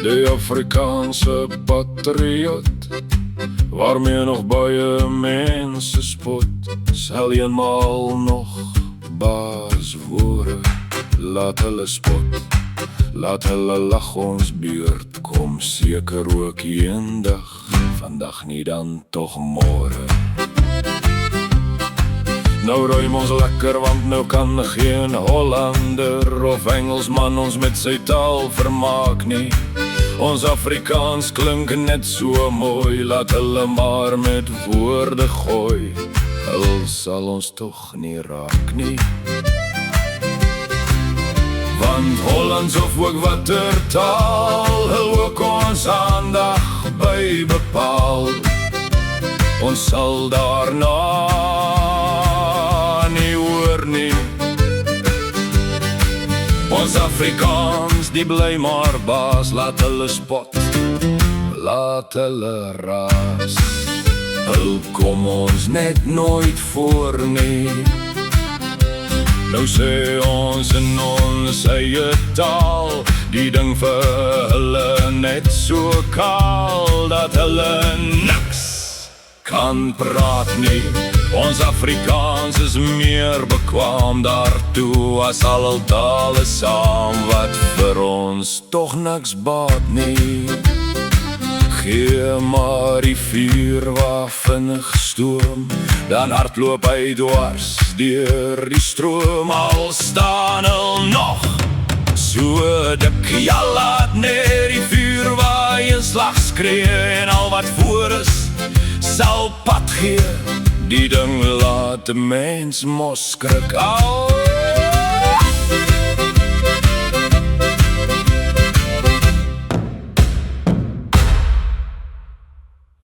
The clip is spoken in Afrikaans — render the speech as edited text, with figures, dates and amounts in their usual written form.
Die Afrikaanse patriot, waarmee nog baie mense spot, sal eenmaal nog baas word. Laat hulle spot, laat hulle lag ons buurt, kom seker ook eendag, vandag nie dan toch môre. Nou ruim ons lekker, want nou kan geen Hollander of Engelsman ons met sy taal vermaak nie. Ons Afrikaans klink net so mooi, laat hulle maar met woorde gooi, hulle sal ons toch nie raak nie. Want Hollands of ook watter taal, hul ook ons aandag by bepaal. Ons sal daarna nie hoor nie. Ons Afrikaans, die bly maar baas, laat hulle spot, laat hulle raas. Hul kom ons net nooit voor nie. Nou sê ons in ons eie taal, die ding vir hulle net so kaal, dat hulle niks kan praat nie. Ons Afrikaans is meer bekwaam daartoe as al tale saam, wat vir ons toch niks baat nie. Gee maar die vuur waar vinnig stoom, dan hardloop hy dwars deur die stroom. Al staan hulle nog so dik, ja laat net die vuur waar jy slag skree, en al wat voor is sal pad gee. Die ding laat die mens mos skrik. Au!